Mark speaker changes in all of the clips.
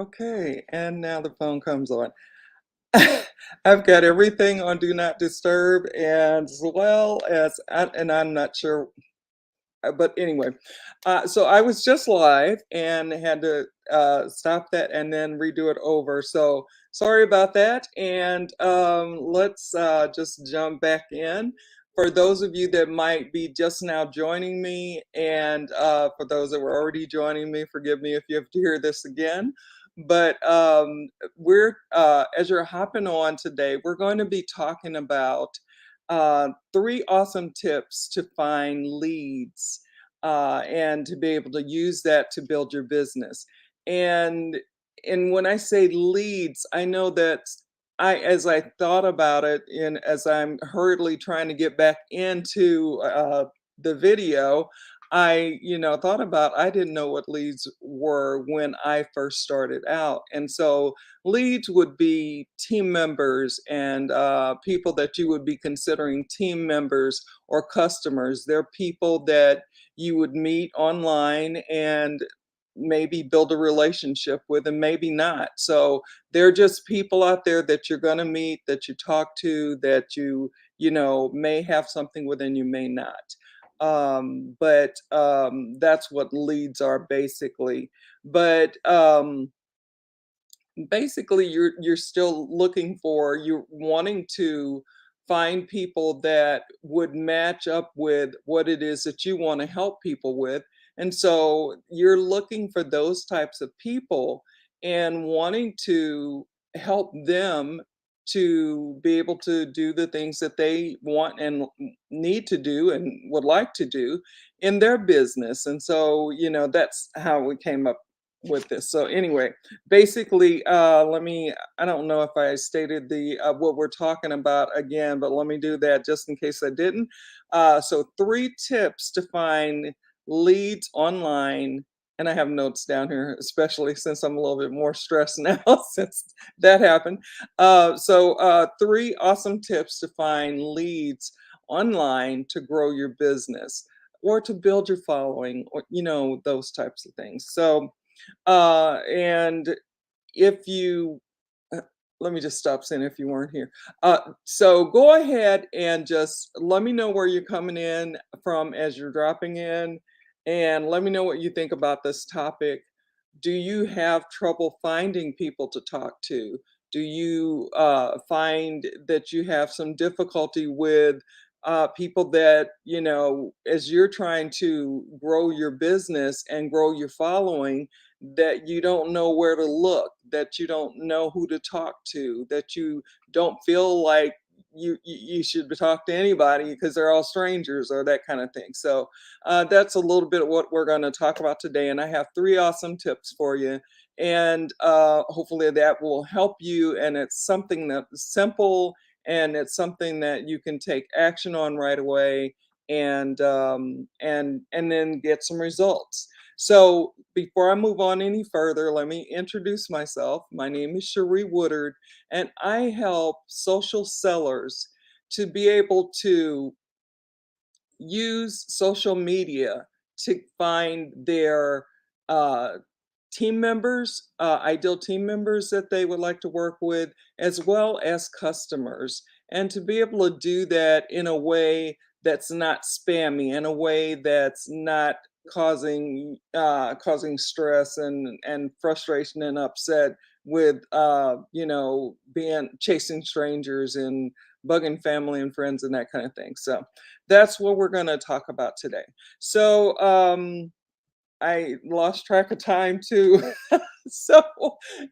Speaker 1: Okay, and now the phone comes on. I've got everything on Do Not Disturb, and as well as, and I'm not sure, but anyway, so I was just live and had to stop that and then redo it over. So sorry about that, and let's just jump back in. For those of you that might be just now joining me, and for those that were already joining me, forgive me if you have to hear this again. But as you're hopping on today, we're going to be talking about three awesome tips to find leads and to be able to use that to build your business. And and when I say leads, I know that as I thought about it, and as I'm hurriedly trying to get back into the video, I thought about I didn't know what leads were when I first started out, and so leads would be team members and people that you would be considering team members or customers. They're people that you would meet online and maybe build a relationship with, and maybe not. So they're just people out there that you're going to meet, that you talk to, that you may have something with, and you may not. But that's what leads are basically. But basically you're still looking for, you're wanting to find people that would match up with what it is that you want to help people with, and so you're looking for those types of people and wanting to help them to be able to do the things that they want and need to do and would like to do in their business. And so that's how we came up with this. So anyway, basically, I don't know if I stated the what we're talking about again, but let me do that just in case I didn't. So three tips to find leads online, and I have notes down here, especially since I'm a little bit more stressed now since that happened. Three awesome tips to find leads online to grow your business or to build your following, or those types of things. And if you uh, let me just stop saying if you weren't here. So go ahead and just let me know where you're coming in from as you're dropping in, and let me know what you think about this topic. Do you have trouble finding people to talk to? Do you find that you have some difficulty with people that, as you're trying to grow your business and grow your following, that you don't know where to look, that you don't know who to talk to, that you don't feel like you should talk to anybody because they're all strangers or that kind of thing. So that's a little bit of what we're going to talk about today. And I have three awesome tips for you. And hopefully that will help you. And it's something that's simple, and it's something that you can take action on right away, and then get some results. So before I move on any further, let me introduce myself. My name is Cherie Woodard, and I help social sellers to be able to use social media to find their uh, team members, ideal team members that they would like to work with, as well as customers, and to be able to do that in a way that's not spammy, in a way that's not causing stress and frustration and upset with being chasing strangers and bugging family and friends and that kind of thing. So that's what we're going to talk about today. So I lost track of time too. So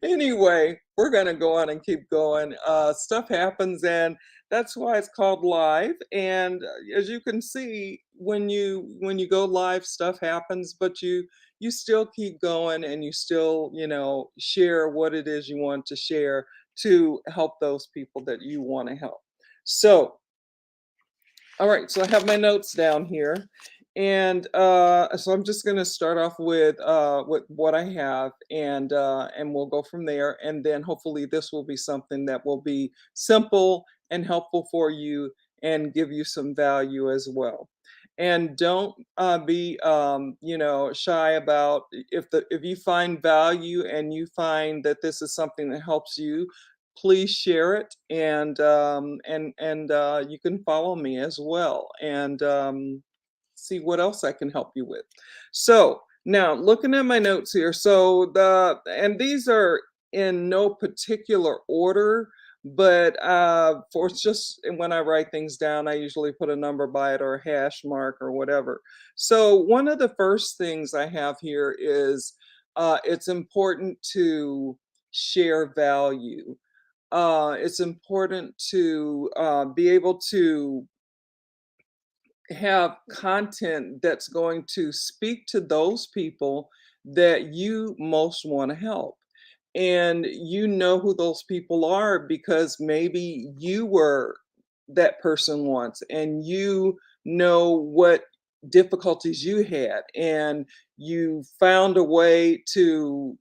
Speaker 1: anyway, we're gonna go on and keep going. Stuff happens, and that's why it's called live. And as you can see, when you go live, stuff happens, but you still keep going, and you still share what it is you want to share to help those people that you want to help. So all right, so I have my notes down here, and so I'm just going to start off with what I have, and we'll go from there, and then hopefully this will be something that will be simple and helpful for you and give you some value as well. And don't be shy about if you find value and you find that this is something that helps you, please share it, and you can follow me as well, and see what else I can help you with. So now looking at my notes here, so these are in no particular order, but for it's just when I write things down, I usually put a number by it or a hash mark or whatever. So one of the first things I have here is it's important to share value. It's important to be able to have content that's going to speak to those people that you most want to help. And you know who those people are because maybe you were that person once and you know what difficulties you had, and you found a way to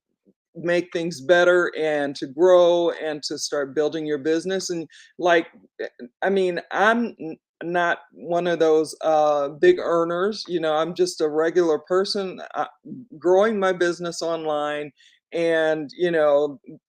Speaker 1: make things better and to grow and to start building your business. And like I mean, not one of those big earners. I'm just a regular person growing my business online. And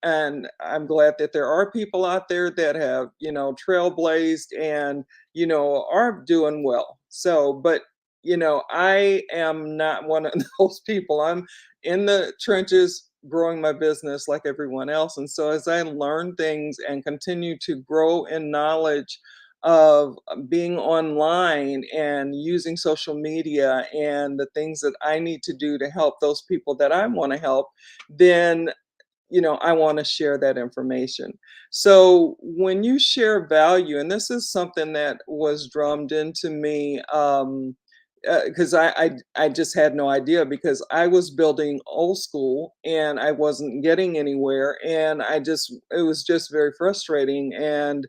Speaker 1: and I'm glad that there are people out there that have trailblazed and are doing well. So, but I am not one of those people. I'm in the trenches growing my business like everyone else. And so as I learn things and continue to grow in knowledge of being online and using social media and the things that I need to do to help those people that I want to help, then I want to share that information. So when you share value, and this is something that was drummed into me, because I just had no idea because I was building old school and I wasn't getting anywhere, and it was just very frustrating, and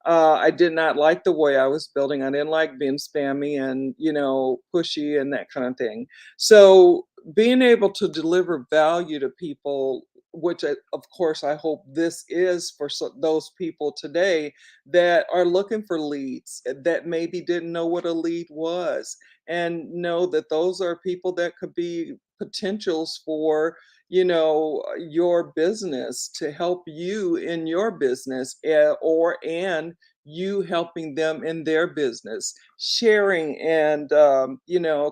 Speaker 1: I did not like the way I was building. I didn't like being spammy and pushy and that kind of thing. So being able to deliver value to people, which of course I hope this is for those people today that are looking for leads, that maybe didn't know what a lead was, and know that those are people that could be potentials for your business, to help you in your business, or and you helping them in their business, sharing and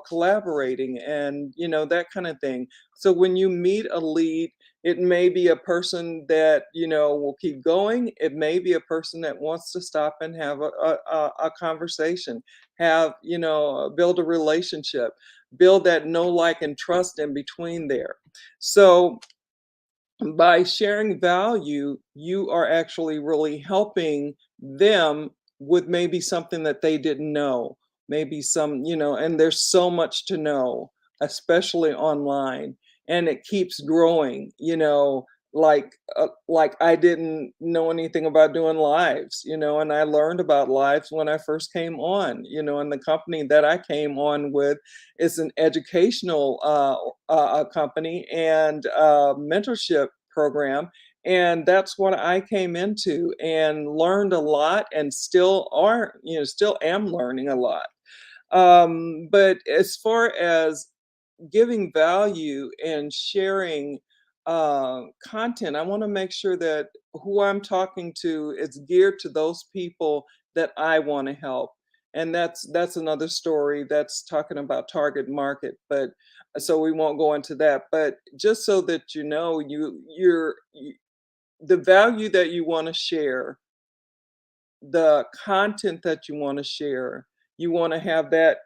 Speaker 1: collaborating and that kind of thing. So when you meet a lead, it may be a person that will keep going. It may be a person that wants to stop and have a conversation, have build a relationship, build that know, like, and trust in between there. So by sharing value, you are actually really helping them with maybe something that they didn't know. Maybe and there's so much to know, especially online, and it keeps growing. Like I didn't know anything about doing lives, and I learned about lives when I first came on, and the company that I came on with is an educational company and mentorship program. And that's what I came into and learned a lot, and still am learning a lot. But as far as giving value and sharing content, I want to make sure that who I'm talking to is geared to those people that I want to help. And that's another story that's talking about target market, but so we won't go into that. But just so that the value that you want to share, the content that you want to share, you want to have that,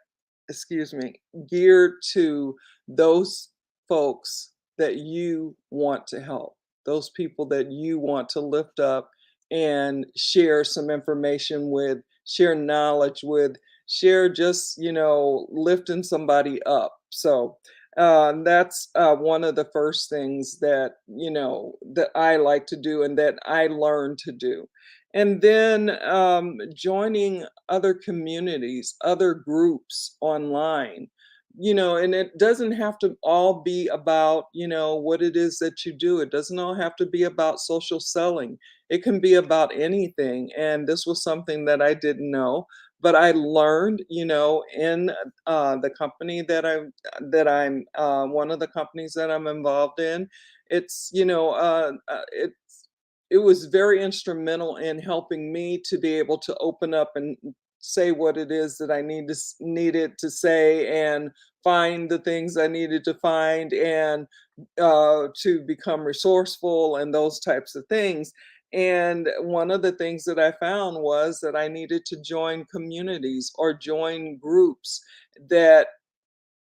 Speaker 1: excuse me, geared to those folks that you want to help, those people that you want to lift up and share some information with, share knowledge with, share just, lifting somebody up. So that's one of the first things that, that I like to do and that I learned to do. And then joining other communities, other groups online, and it doesn't have to all be about, what it is that you do. It doesn't all have to be about social selling. It can be about anything. And this was something that I didn't know. but I learned, in the company that I'm one of the companies that I'm involved in. It's you know it was very instrumental in helping me to be able to open up and say what it is that I needed to say, and find the things I needed to find, and to become resourceful and those types of things. And one of the things that I found was that I needed to join communities or join groups that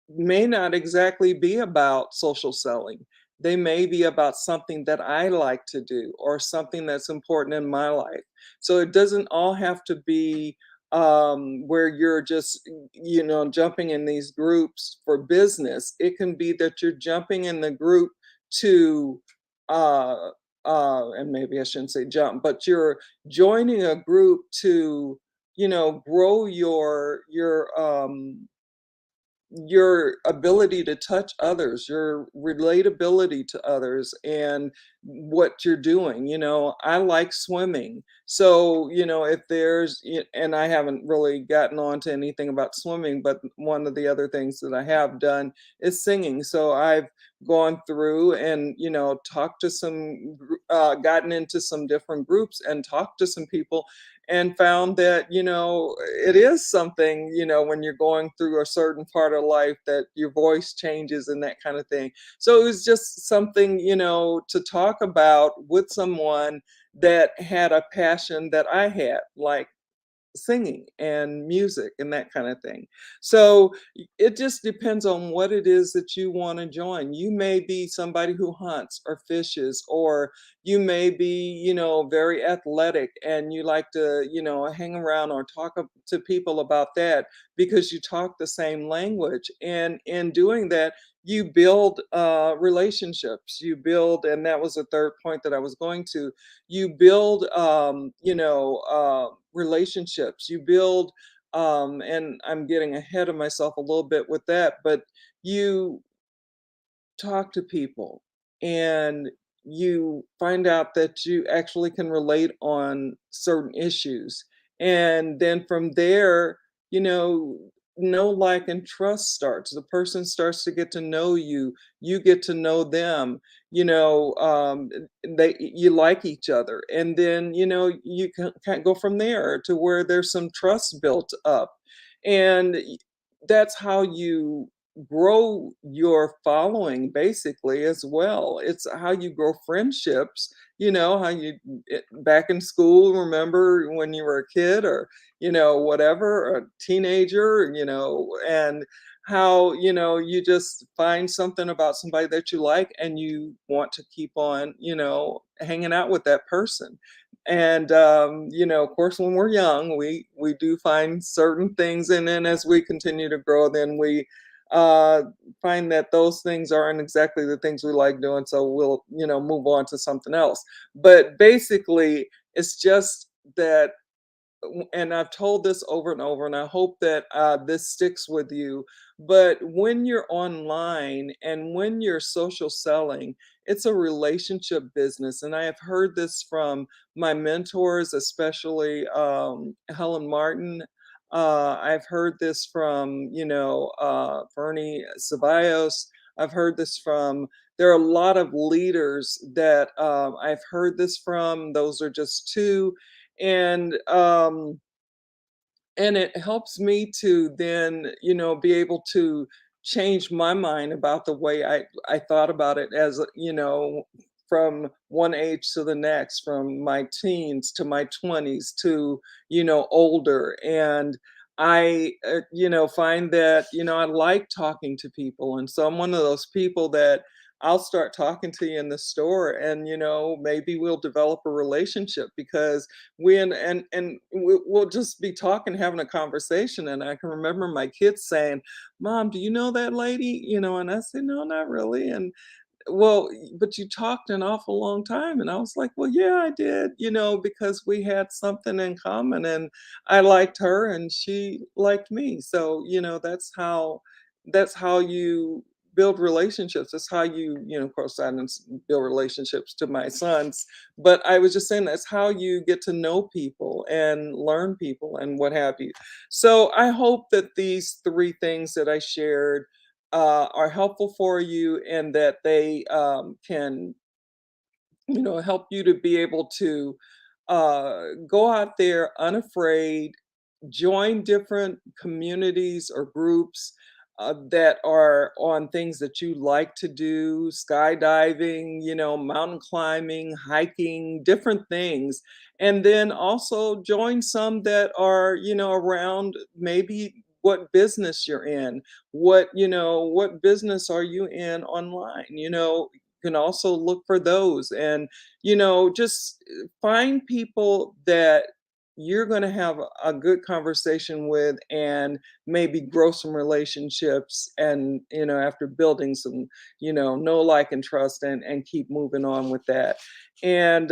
Speaker 1: may not exactly be about social selling. They may be about something that I like to do or something that's important in my life. So it doesn't all have to be where you're just, jumping in these groups for business. It can be that you're jumping in the group to, uh, and maybe I shouldn't say jump, but you're joining a group to, grow your ability to touch others, your relatability to others, and what you're doing. I like swimming. So, if and I haven't really gotten on to anything about swimming, but one of the other things that I have done is singing. So I've gone through and, talked to gotten into some different groups and talked to some people, and found that it is something, when you're going through a certain part of life, that your voice changes and that kind of thing. So it was just something, to talk about with someone that had a passion that I had, like singing and music and that kind of thing. So it just depends on what it is that you want to join. You may be somebody who hunts or fishes, or you may be, very athletic and you like to, hang around or to people about that because you talk the same language. And in doing that, you build relationships. You build, and that was the third point that I was going to. You build, relationships. You build, and I'm getting ahead of myself a little bit with that, but you talk to people and you find out that you actually can relate on certain issues. And then from there, you know, like, and trust starts. The person starts to get to know you. You get to know them. You like each other, and then you can go from there to where there's some trust built up, and that's how you grow your following basically as well. It's how you grow friendships, how back in school, remember when you were a kid, or, whatever, a teenager, and how, you just find something about somebody that you like and you want to keep on, hanging out with that person. And of course, when we're young, we do find certain things, and then as we continue to grow, then we uh find that those things aren't exactly the things we like doing, so we'll, move on to something else. But basically, it's just that, and I've told this over and over, and I hope that this sticks with you. But when you're online and when you're social selling, it's a relationship business. And I have heard this from my mentors, especially Helen Martin. I've heard this from, Bernie Ceballos. I've heard this from, there are a lot of leaders that I've heard this from. Those are just two. And it helps me to then, be able to change my mind about the way I thought about it, as from one age to the next, from my teens to my 20s to, older. And I find that, I like talking to people, and so I'm one of those people that I'll start talking to you in the store, and maybe we'll develop a relationship, because we'll just be talking, having a conversation. And I can remember my kids saying, "Mom, do you know that lady?" And I said, "No, not really." And, "Well, but you talked an awful long time." And I was like, "Well, yeah, I did, because we had something in common, and I liked her and she liked me." So, that's how you build relationships. That's how you know, of course, I didn't build relationships to my sons, but I was just saying that's how you get to know people and learn people and what have you. So I hope that these three things that I shared are helpful for you and that they can, you know, help you to be able to go out there unafraid, join different communities or groups that are on things that you like to do, skydiving, you know, mountain climbing, hiking, different things. And then also join some that are, you know, around maybe what business you're in, what, you know, what business are you in online, you know, you can also look for those and, you know, just find people that you're going to have a good conversation with and maybe grow some relationships and, you know, after building some, you know like and trust and keep moving on with that. And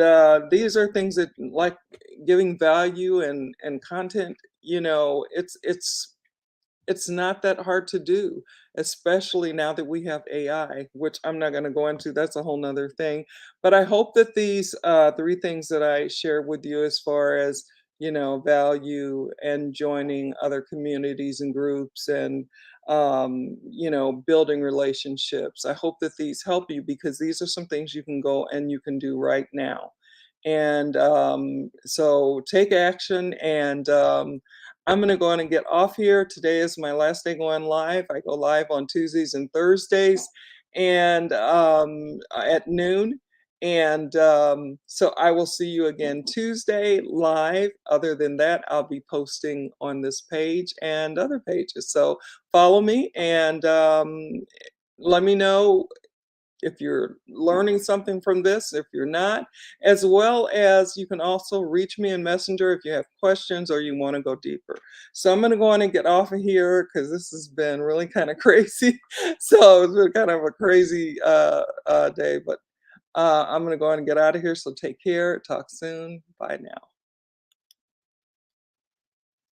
Speaker 1: these are things that, like, giving value and content, you know, it's not that hard to do, especially now that we have AI, which I'm not going to go into. That's a whole nother thing. But I hope that these three things that I shared with you, as far as, you know, value and joining other communities and groups and, you know, building relationships, I hope that these help you, because these are some things you can go and you can do right now. And so take action. And I'm going to go on and get off here. Today is my last day going live. I go live on Tuesdays and Thursdays and at noon. And so I will see you again Tuesday live. Other than that, I'll be posting on this page and other pages. So follow me and let me know if you're learning something from this, if you're not, as well as you can also reach me in Messenger if you have questions or you want to go deeper. So I'm going to go on and get off of here because this has been really kind of crazy. So it's been kind of a crazy day, but I'm going to go on and get out of here. So take care. Talk soon. Bye now.